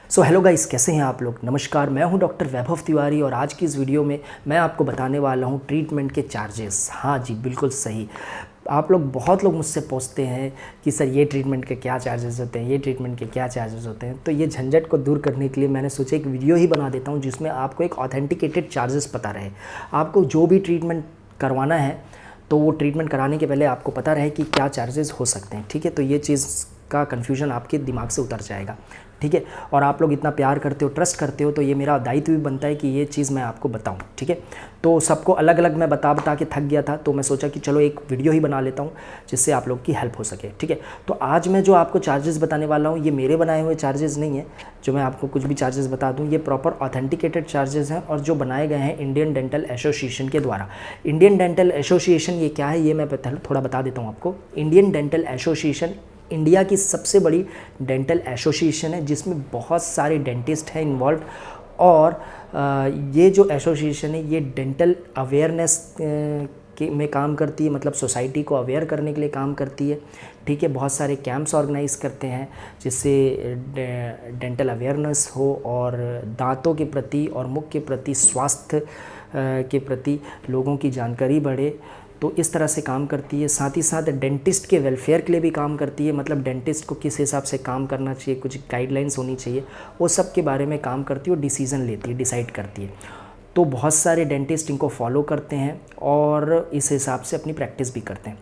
So hello guys, कैसे हैं आप लोग। नमस्कार, मैं हूं डॉक्टर वैभव तिवारी और आज की इस वीडियो में मैं आपको बताने वाला हूं ट्रीटमेंट के चार्जेस। हाँ जी, बिल्कुल सही। आप लोग बहुत लोग मुझसे पूछते हैं कि सर ये ट्रीटमेंट के क्या चार्जेस होते हैं, ये ट्रीटमेंट के क्या चार्जेस होते हैं। तो ये झंझट को दूर करने के लिए मैंने सोचा एक वीडियो ही बना देता हूँ जिसमें आपको एक ऑथेंटिकेटेड चार्जेस पता रहे। आपको जो भी ट्रीटमेंट करवाना है तो वो ट्रीटमेंट कराने के पहले आपको पता रहे कि क्या चार्जेस हो सकते हैं। ठीक है, तो ये चीज़ का कन्फ्यूजन आपके दिमाग से उतर जाएगा। ठीक है, और आप लोग इतना प्यार करते हो, ट्रस्ट करते हो, तो ये मेरा दायित्व भी बनता है कि ये चीज़ मैं आपको बताऊं। ठीक है, तो सबको अलग अलग मैं बता के थक गया था, तो मैं सोचा कि चलो एक वीडियो ही बना लेता हूं जिससे आप लोग की हेल्प हो सके। ठीक है, तो आज मैं जो आपको चार्जेस बताने वाला हूं ये मेरे बनाए हुए चार्जेस नहीं है। जो मैं आपको कुछ भी चार्जेस बता दूँ, ये प्रॉपर ऑथेंटिकेटेड चार्जेस हैं और जो बनाए गए हैं इंडियन डेंटल एसोसिएशन के द्वारा। इंडियन डेंटल एसोसिएशन ये क्या है ये मैं थोड़ा बता देता हूँ आपको। इंडियन डेंटल एसोसिएशन इंडिया की सबसे बड़ी डेंटल एसोसिएशन है जिसमें बहुत सारे डेंटिस्ट हैं इन्वॉल्व। और ये जो एसोसिएशन है ये डेंटल अवेयरनेस में काम करती है, मतलब सोसाइटी को अवेयर करने के लिए काम करती है। ठीक है, बहुत सारे कैंप्स ऑर्गेनाइज करते हैं जिससे डेंटल अवेयरनेस हो और दांतों के प्रति और मुख के प्रति, स्वास्थ्य के प्रति लोगों की जानकारी बढ़े। तो इस तरह से काम करती है। साथ ही साथ डेंटिस्ट के वेलफेयर के लिए भी काम करती है, मतलब डेंटिस्ट को किस हिसाब से काम करना चाहिए, कुछ गाइडलाइंस होनी चाहिए, वो सब के बारे में काम करती है और डिसीज़न लेती है, डिसाइड करती है। तो बहुत सारे डेंटिस्ट इनको फॉलो करते हैं और इस हिसाब से अपनी प्रैक्टिस भी करते हैं।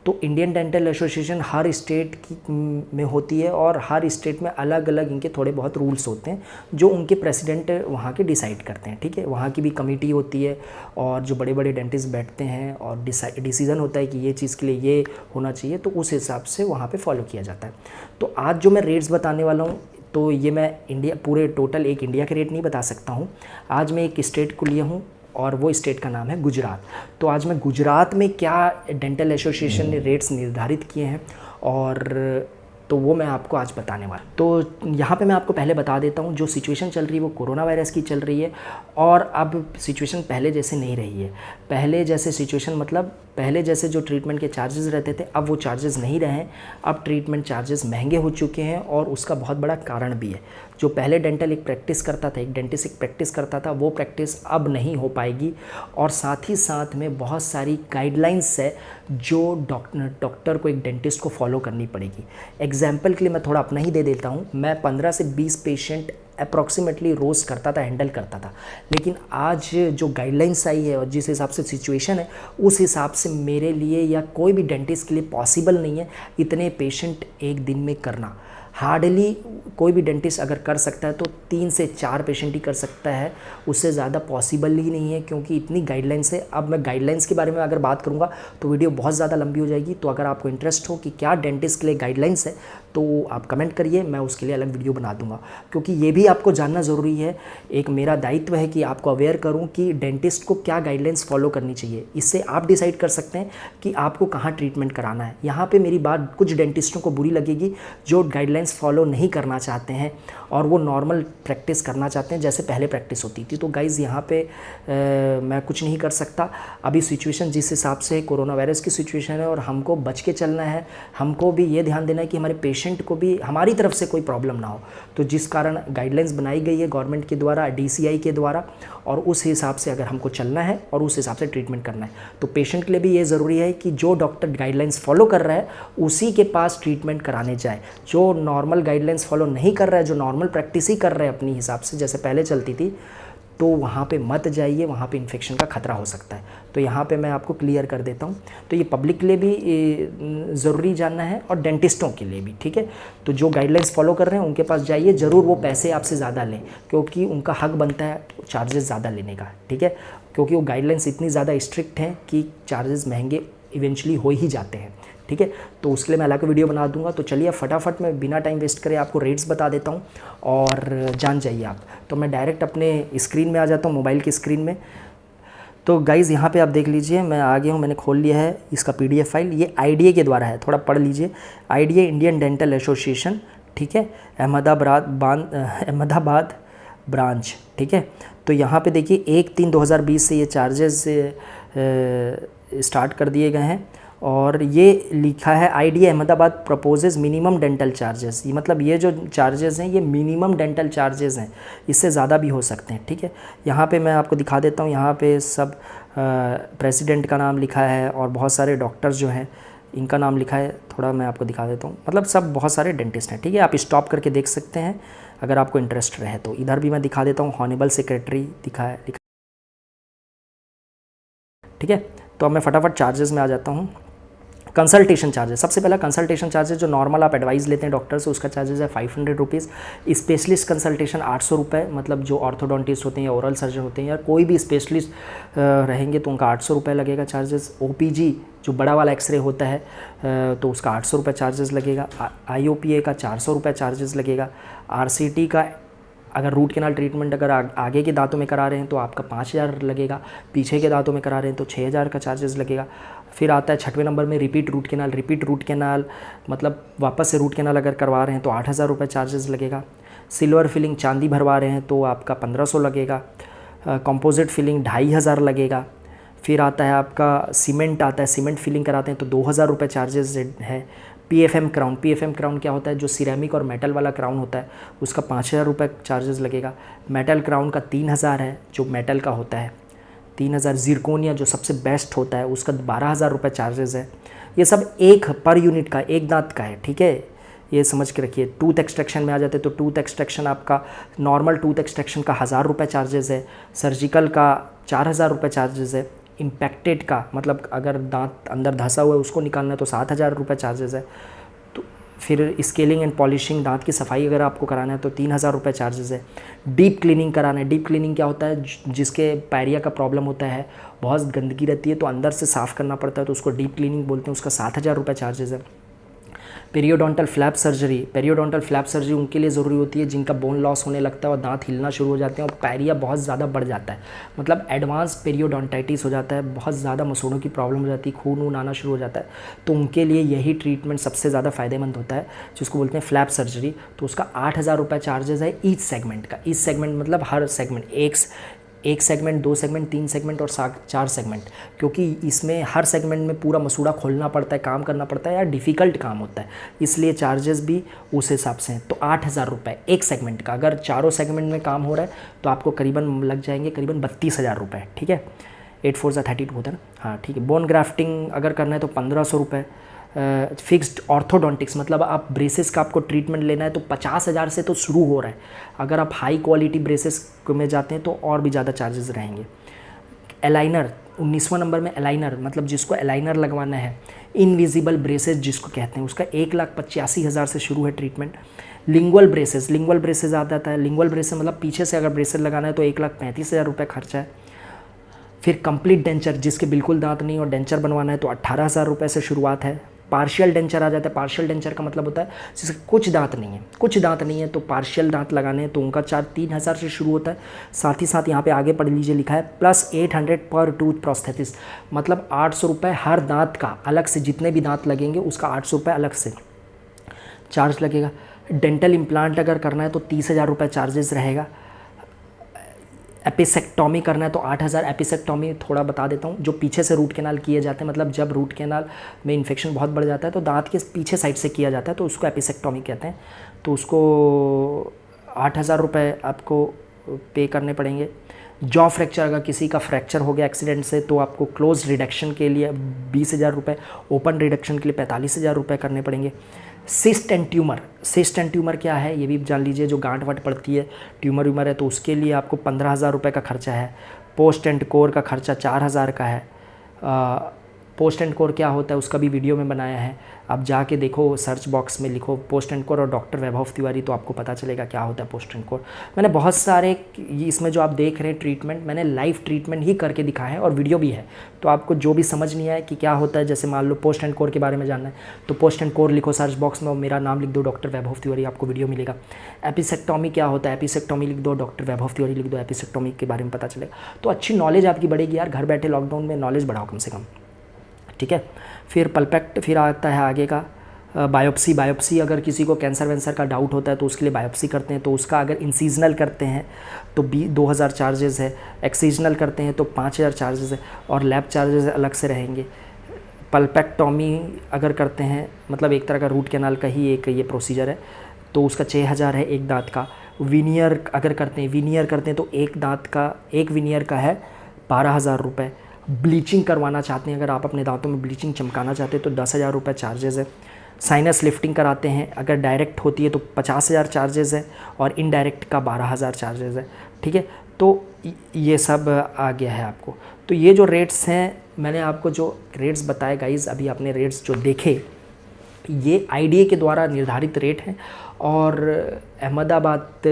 तो इंडियन डेंटल एसोसिएशन हर स्टेट की में होती है और हर स्टेट में अलग अलग इनके थोड़े बहुत रूल्स होते हैं जो उनके प्रेसिडेंट वहाँ के डिसाइड करते हैं। ठीक है, वहाँ की भी कमेटी होती है और जो बड़े बड़े डेंटिस्ट बैठते हैं और डिसीज़न होता है कि ये चीज़ के लिए ये होना चाहिए, तो उस हिसाब से वहाँ पे फॉलो किया जाता है। तो आज जो मैं रेट्स बताने वाला हूँ तो ये मैं इंडिया पूरे टोटल एक इंडिया के रेट नहीं बता सकता हूँ। आज मैं एक स्टेट को लिया हूँ और वो स्टेट का नाम है गुजरात। तो आज मैं गुजरात में क्या डेंटल एसोसिएशन ने रेट्स निर्धारित किए हैं और तो वो मैं आपको आज बताने वाला। तो यहाँ पे मैं आपको पहले बता देता हूँ जो सिचुएशन चल रही है वो कोरोना वायरस की चल रही है और अब सिचुएशन पहले जैसे नहीं रही है। पहले जैसे सिचुएशन मतलब पहले जैसे जो ट्रीटमेंट के चार्जेस रहते थे अब वो चार्जेस नहीं रहे हैं। अब ट्रीटमेंट चार्जेस महंगे हो चुके हैं और उसका बहुत बड़ा कारण भी है। जो पहले डेंटल एक प्रैक्टिस करता था, एक डेंटिस्ट एक प्रैक्टिस करता था, वो प्रैक्टिस अब नहीं हो पाएगी। और साथ ही साथ में बहुत सारी गाइडलाइंस है जो डॉक्टर को, एक डेंटिस्ट को फॉलो करनी पड़ेगी। एग्जाम्पल के लिए मैं थोड़ा अपना ही दे देता हूँ। मैं 15 से 20 पेशेंट अप्रॉक्सीमेटली रोज़ करता था, हैंडल करता था। लेकिन आज जो गाइडलाइंस आई है और जिस हिसाब से सिचुएशन है उस हिसाब से मेरे लिए या कोई भी डेंटिस्ट के लिए पॉसिबल नहीं है इतने पेशेंट एक दिन में करना। हार्डली कोई भी डेंटिस्ट अगर कर सकता है तो 3 से 4 पेशेंट ही कर सकता है, उससे ज़्यादा पॉसिबल ही नहीं है क्योंकि इतनी गाइडलाइंस है। अब मैं गाइडलाइंस के बारे में अगर बात करूँगा तो वीडियो बहुत ज़्यादा लंबी हो जाएगी। तो अगर आपको इंटरेस्ट हो कि क्या डेंटिस्ट के लिए गाइडलाइंस है तो आप कमेंट करिए, मैं उसके लिए अलग वीडियो बना दूंगा। क्योंकि ये भी आपको जानना ज़रूरी है, एक मेरा दायित्व है कि आपको अवेयर करूं कि डेंटिस्ट को क्या गाइडलाइंस फॉलो करनी चाहिए। इससे आप डिसाइड कर सकते हैं कि आपको कहाँ ट्रीटमेंट कराना है। यहाँ पे मेरी बात कुछ डेंटिस्टों को बुरी लगेगी जो गाइडलाइंस फॉलो नहीं करना चाहते हैं और वो नॉर्मल प्रैक्टिस करना चाहते हैं जैसे पहले प्रैक्टिस होती थी। तो गाइज़ यहाँ पे मैं कुछ नहीं कर सकता। अभी सिचुएशन जिस हिसाब से कोरोना वायरस की सिचुएशन है और हमको बच के चलना है, हमको भी ये ध्यान देना है कि हमारे पेशेंट को भी हमारी तरफ से कोई प्रॉब्लम ना हो। तो जिस कारण गाइडलाइंस बनाई गई है गवर्नमेंट के द्वारा, DCI के द्वारा, और उस हिसाब से अगर हमको चलना है और उस हिसाब से ट्रीटमेंट करना है तो पेशेंट के लिए भी ये ज़रूरी है कि जो डॉक्टर गाइडलाइंस फॉलो कर रहा है उसी के पास ट्रीटमेंट कराने जाए। जो नॉर्मल गाइडलाइंस फॉलो नहीं कर रहा है, जो नॉर्मल प्रैक्टिस ही कर रहे हैं अपनी हिसाब से जैसे पहले चलती थी, तो वहाँ पे मत जाइए, वहाँ पे इन्फेक्शन का खतरा हो सकता है। तो यहाँ पे मैं आपको क्लियर कर देता हूँ। तो ये पब्लिक के लिए भी ज़रूरी जानना है और डेंटिस्टों के लिए भी। ठीक है, तो जो गाइडलाइंस फॉलो कर रहे हैं उनके पास जाइए, ज़रूर वो पैसे आपसे ज़्यादा लें क्योंकि उनका हक बनता है चार्जेस ज़्यादा लेने का। ठीक है, क्योंकि वो गाइडलाइंस इतनी ज़्यादा स्ट्रिक्ट हैं कि चार्जेस महंगे इवेंचुअली हो ही जाते हैं। ठीक है, तो उसके लिए मैं अलग वीडियो बना दूंगा। तो चलिए फटाफट मैं बिना टाइम वेस्ट करे आपको रेट्स बता देता हूँ और जान जाइए आप। तो मैं डायरेक्ट अपने स्क्रीन में आ जाता हूँ, मोबाइल की स्क्रीन में। तो गाइज़ यहाँ पे आप देख लीजिए, मैं आ गया हूँ, मैंने खोल लिया है इसका PDF फाइल। ये IDA के द्वारा है, थोड़ा पढ़ लीजिए। IDA इंडियन डेंटल एसोसिएशन, ठीक है, अहमदाबाद ब्रांच। ठीक है, तो यहाँ पे देखिए 1/3/2020 से ये चार्जेस स्टार्ट कर दिए गए हैं और ये लिखा है IDA Ahmedabad proposes minimum dental charges. ये मतलब ये जो चार्जेस हैं ये मिनिमम डेंटल चार्जेस हैं, इससे ज़्यादा भी हो सकते हैं। ठीक है, यहाँ पे मैं आपको दिखा देता हूँ। यहाँ पे सब प्रेसिडेंट का नाम लिखा है और बहुत सारे डॉक्टर्स जो हैं इनका नाम लिखा है। थोड़ा मैं आपको दिखा देता हूँ, मतलब सब बहुत सारे डेंटिस्ट हैं। ठीक है, आप स्टॉप करके देख सकते हैं अगर आपको इंटरेस्ट रहे तो। इधर भी मैं दिखा देता हूँ, हॉनेबल सेक्रेटरी दिखा है। ठीक है, तो अब मैं फटाफट चार्जेस में आ जाता हूँ। कंसल्टेशन चार्जेस, सबसे पहला कंसल्टेशन चार्जेस जो नॉर्मल आप एडवाइस लेते हैं डॉक्टर से, उसका चार्जेस है 500 रुपीज़। स्पेशलिस्ट कंसल्टेशन 800 रुपये, मतलब जो ऑर्थोडोंटिस्ट होते हैं या ओरल सर्जन होते हैं या कोई भी स्पेशलिस्ट रहेंगे तो उनका 800 रुपये लगेगा चार्जेस। OPG जो बड़ा वाला एक्सरे होता है तो उसका 800 रुपये चार्जेस लगेगा। IOPA का 400 रुपये चार्जेस लगेगा। RCT का अगर रूट कैनाल ट्रीटमेंट अगर आगे के दांतों में करा रहे हैं तो आपका 5000 लगेगा, पीछे के दांतों में करा रहे हैं तो 6000 का चार्जेस लगेगा। फिर आता है 6वें नंबर में repeat root canal. Repeat root canal मतलब वापस से रूट कैनाल अगर करवा रहे हैं तो 8000 रुपये चार्जेस लगेगा। सिल्वर फिलिंग चांदी भरवा रहे हैं तो आपका 1500 लगेगा। कंपोजिट फिलिंग 2500 लगेगा। फिर आता है आपका सीमेंट आता है, सीमेंट फिलिंग कराते हैं तो 2000 रुपये चार्जेस है। PFM क्राउन, PFM क्राउन क्या होता है, जो सिरेमिक और मेटल वाला क्राउन होता है उसका 5000 रुपये चार्जेस लगेगा। मेटल क्राउन का 3000 है जो मेटल का होता है, 3000। जिरकोनिया जो सबसे बेस्ट होता है उसका 12000 रुपये चार्जेस है। ये सब एक पर यूनिट का, एक दांत का है। ठीक है, ये समझ के रखिए। टूथ एक्सट्रैक्शन में आ जाते हैं तो टूथ एक्सट्रैक्शन आपका नॉर्मल टूथ एक्सट्रैक्शन का 1000 रुपये चार्जेस है। सर्जिकल का 4000 रुपये चार्जेस है। इम्पैक्टेड का मतलब अगर दांत अंदर धंसा हुआ है उसको निकालना है तो 7000 रुपये चार्जेस है। तो फिर स्केलिंग एंड पॉलिशिंग, दांत की सफाई अगर आपको कराना है तो 3000 रुपये चार्जेस है। डीप क्लीनिंग कराना है, डीप क्लीनिंग क्या होता है, जिसके पैरिया का प्रॉब्लम होता है, बहुत गंदगी रहती है तो अंदर से साफ़ करना पड़ता है तो उसको डीप क्लीनिंग बोलते हैं, उसका 7000 रुपये चार्जेस है। Periodontal flap surgery, periodontal flap surgery उनके लिए ज़रूरी होती है जिनका बोन लॉस होने लगता है और दांत हिलना शुरू हो जाते हैं और पैरिया बहुत ज़्यादा बढ़ जाता है, मतलब एडवांस पेरियोडोंटाइटिस हो जाता है, बहुत ज़्यादा मसूड़ों की प्रॉब्लम हो जाती है, खून वून आना शुरू हो जाता है, तो उनके लिए यही ट्रीटमेंट सबसे ज़्यादा फ़ायदेमंद होता है जिसको बोलते हैं फ्लैप सर्जरी। तो उसका 8000 रुपये चार्जेस है ईच सेगमेंट का। ईच सेगमेंट मतलब हर सेगमेंट, एक सेगमेंट, 2 सेगमेंट, 3 सेगमेंट और 4 सेगमेंट, क्योंकि इसमें हर सेगमेंट में पूरा मसूड़ा खोलना पड़ता है, काम करना पड़ता है, या डिफ़िकल्ट काम होता है, इसलिए चार्जेस भी उस हिसाब से हैं। तो 8000 रुपये एक सेगमेंट का। अगर चारों सेगमेंट में काम हो रहा है तो आपको करीबन लग जाएंगे करीबन 32000 रुपये। ठीक है, 8 4 32 होता है ना, हाँ ठीक है। बोन ग्राफ्टिंग अगर करना है तो 1500 रुपये। फिक्स्ड ऑर्थोडोंटिक्स मतलब आप ब्रेसेस का आपको ट्रीटमेंट लेना है तो 50,000 से तो शुरू हो रहा है। अगर आप हाई क्वालिटी ब्रेसेस में जाते हैं तो और भी ज़्यादा चार्जेस रहेंगे। एलाइनर 19वां नंबर में, एलाइनर मतलब जिसको एलाइनर लगवाना है, इनविजिबल ब्रेसेस जिसको कहते हैं, उसका 1,85,000 से शुरू है ट्रीटमेंट। लिंगुअल ब्रेसेस आ जाता है। लिंगुअल ब्रेसेस मतलब पीछे से अगर ब्रेसेस लगाना है तो 1,35,000 रुपये खर्चा है। फिर कंप्लीट डेंचर जिसके बिल्कुल दांत नहीं और डेंचर बनवाना है तो 18,000 रुपये से शुरुआत है। पार्शियल डेंचर आ जाता है। पार्शियल डेंचर का मतलब होता है जिसके कुछ दांत नहीं है तो पार्शियल दांत लगाने हैं तो उनका चार्ज 3000 से शुरू होता है। साथ ही साथ यहाँ पे आगे पढ़ लीजिए, लिखा है प्लस 800 पर टूथ प्रोस्थेसिस, मतलब 800 रुपये हर दांत का अलग से, जितने भी दांत लगेंगे उसका 800 रुपये अलग से चार्ज लगेगा। डेंटल इम्प्लांट अगर करना है तो 30,000 रुपये चार्जेस रहेगा। एपिसेक्टॉमी करना है तो 8000। एपिसेक्टॉमी थोड़ा बता देता हूँ, जो पीछे से रूट कैनाल किए जाते हैं, मतलब जब रूट कैनाल में इन्फेक्शन बहुत बढ़ जाता है तो दांत के पीछे साइड से किया जाता है तो उसको एपिसेक्टॉमी कहते हैं। तो उसको 8000 रुपये आपको पे करने पड़ेंगे। जॉ फ्रैक्चर, अगर किसी का फ्रैक्चर हो गया एक्सीडेंट से तो आपको क्लोज रिडक्शन के लिए 20,000 रुपये, ओपन रिडक्शन के लिए 45,000 रुपये करने पड़ेंगे। सिस्ट एंड ट्यूमर क्या है ये भी जान लीजिए, जो गांठ वाट पड़ती है, ट्यूमर व्यूमर है तो उसके लिए आपको 15,000 रुपये का खर्चा है। पोस्ट एंड कोर का खर्चा 4,000 का है। पोस्ट एंड कोर क्या होता है उसका भी वीडियो में बनाया है, आप जाके देखो, सर्च बॉक्स में लिखो पोस्ट एंड कोर और डॉक्टर वैभव तिवारी तो आपको पता चलेगा क्या होता है पोस्ट एंड कोर। मैंने बहुत सारे इसमें जो आप देख रहे हैं ट्रीटमेंट, मैंने लाइव ट्रीटमेंट ही करके दिखाए हैं और वीडियो भी है, तो आपको जो भी समझ नहीं आए कि क्या होता है, जैसे मान लो पोस्ट एंड कोर के बारे में जानना है तो पोस्ट एंड कोर लिखो सर्च बॉक्स में और मेरा नाम लिख दो डॉक्टर वैभव तिवारी, आपको वीडियो मिलेगा। एपिसेक्टॉमी क्या होता है, एपिसेक्टॉमी लिख दो, डॉक्टर वैभव तिवारी लिख दो, एपिसेक्टॉमी के बारे में पता चलेगा। तो अच्छी नॉलेज आपकी बढ़ेगी यार, घर बैठे लॉकडाउन में नॉलेज बढ़ाओ कम से कम, ठीक है। फिर पल्पेक्ट, फिर आता है आगे का बायोप्सी अगर किसी को कैंसर वैंसर का डाउट होता है तो उसके लिए बायोप्सी करते हैं, तो उसका अगर इंसीजनल करते हैं तो 2000 चार्जेस है, एक्सीजनल करते हैं तो 5000 चार्जेस है और लैब चार्जेस अलग से रहेंगे। पल्पेक्टॉमी अगर करते हैं, मतलब एक तरह का रूट कैनाल का ही एक ये प्रोसीजर है, तो उसका 6,000 है एक दांत का। विनियर अगर करते हैं तो एक दांत का, एक विनियर का है 12,000 रुपये। ब्लीचिंग करवाना चाहते हैं, अगर आप अपने दांतों में ब्लीचिंग चमकाना चाहते हैं तो 10,000 रुपये चार्जेज़ है। साइनस लिफ्टिंग कराते हैं, अगर डायरेक्ट होती है तो 50,000 चार्जेज़ है, और इनडायरेक्ट का 12,000 चार्जेज़ है। ठीक है, तो ये सब आ गया है आपको। तो ये जो रेट्स हैं, मैंने आपको जो रेट्स बताए गाइज़, अभी आपने रेट्स जो देखे, ये आईडीए के द्वारा निर्धारित रेट हैं। और अहमदाबाद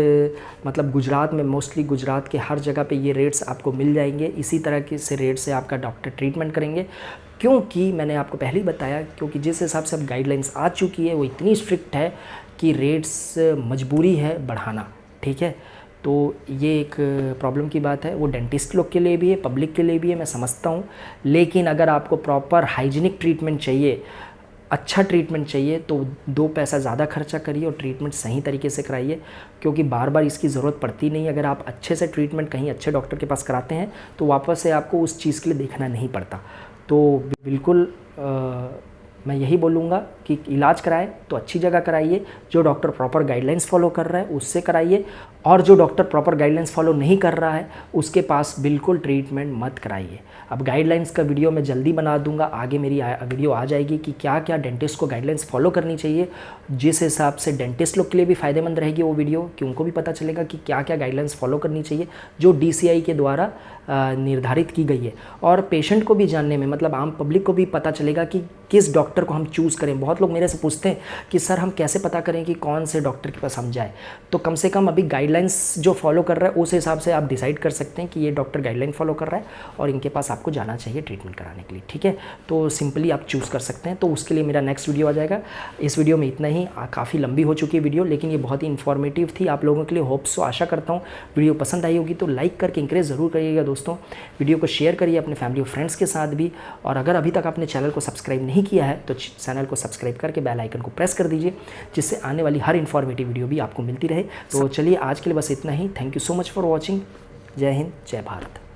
मतलब गुजरात में, मोस्टली गुजरात के हर जगह पे ये रेट्स आपको मिल जाएंगे। इसी तरह के से रेट से आपका डॉक्टर ट्रीटमेंट करेंगे, क्योंकि मैंने आपको पहले ही बताया, क्योंकि जिस हिसाब से अब गाइडलाइंस आ चुकी है वो इतनी स्ट्रिक्ट है कि रेट्स मजबूरी है बढ़ाना। ठीक है, तो ये एक प्रॉब्लम की बात है, वो डेंटिस्ट लोग के लिए भी है, पब्लिक के लिए भी है, मैं समझता हूँ। लेकिन अगर आपको प्रॉपर हाइजीनिक ट्रीटमेंट चाहिए, अच्छा ट्रीटमेंट चाहिए, तो 2 पैसा ज़्यादा खर्चा करिए और ट्रीटमेंट सही तरीके से कराइए, क्योंकि बार बार इसकी ज़रूरत पड़ती नहीं। अगर आप अच्छे से ट्रीटमेंट कहीं अच्छे डॉक्टर के पास कराते हैं तो वापस से आपको उस चीज़ के लिए देखना नहीं पड़ता। तो बिल्कुल मैं यही बोलूँगा कि इलाज कराएं तो अच्छी जगह कराइए, जो डॉक्टर प्रॉपर गाइडलाइंस फॉलो कर रहा है उससे कराइए, और जो डॉक्टर प्रॉपर गाइडलाइंस फॉलो नहीं कर रहा है उसके पास बिल्कुल ट्रीटमेंट मत कराइए। अब गाइडलाइंस का वीडियो मैं जल्दी बना दूंगा, आगे मेरी वीडियो आ जाएगी कि क्या क्या डेंटिस्ट को गाइडलाइंस फॉलो करनी चाहिए, जिस हिसाब से डेंटिस्ट लोग के लिए भी फ़ायदेमंद रहेगी वो वीडियो, कि उनको भी पता चलेगा कि क्या क्या गाइडलाइंस फॉलो करनी चाहिए जो DCI के द्वारा निर्धारित की गई है। और पेशेंट को भी जानने में, मतलब आम पब्लिक को भी पता चलेगा कि किस डॉक्टर को हम चूज़ करें। बहुत लोग मेरे से पूछते हैं कि सर हम कैसे पता करें कि कौन से डॉक्टर के पास हम जाए। तो कम से कम अभी गाइडलाइंस जो फॉलो कर रहा है उस हिसाब से आप डिसाइड कर सकते हैं कि ये डॉक्टर गाइडलाइन फॉलो कर रहा है और इनके पास आपको जाना चाहिए ट्रीटमेंट कराने के लिए। ठीक है, तो सिंपली आप चूज़ कर सकते हैं। तो उसके लिए मेरा नेक्स्ट वीडियो आ जाएगा। इस वीडियो में इतना ही, काफ़ी लंबी हो चुकी है वीडियो, लेकिन ये बहुत ही इन्फॉर्मेटिव थी आप लोगों के लिए। होप्स सो, आशा करता हूँ वीडियो पसंद आई होगी। तो लाइक करके इंकरेज ज़रूर करिएगा दोस्तों, वीडियो को शेयर करिए अपने फैमिली और फ्रेंड्स के साथ भी। और अगर अभी तक आपने चैनल को सब्सक्राइब नहीं किया है तो चैनल को सब्सक्राइब करके बेल आइकन को प्रेस कर दीजिए, जिससे आने वाली हर इन्फॉर्मेटिव वीडियो भी आपको मिलती रहे। तो चलिए आज के लिए बस इतना ही। Thank you so much for watching. जय हिंद, जय भारत।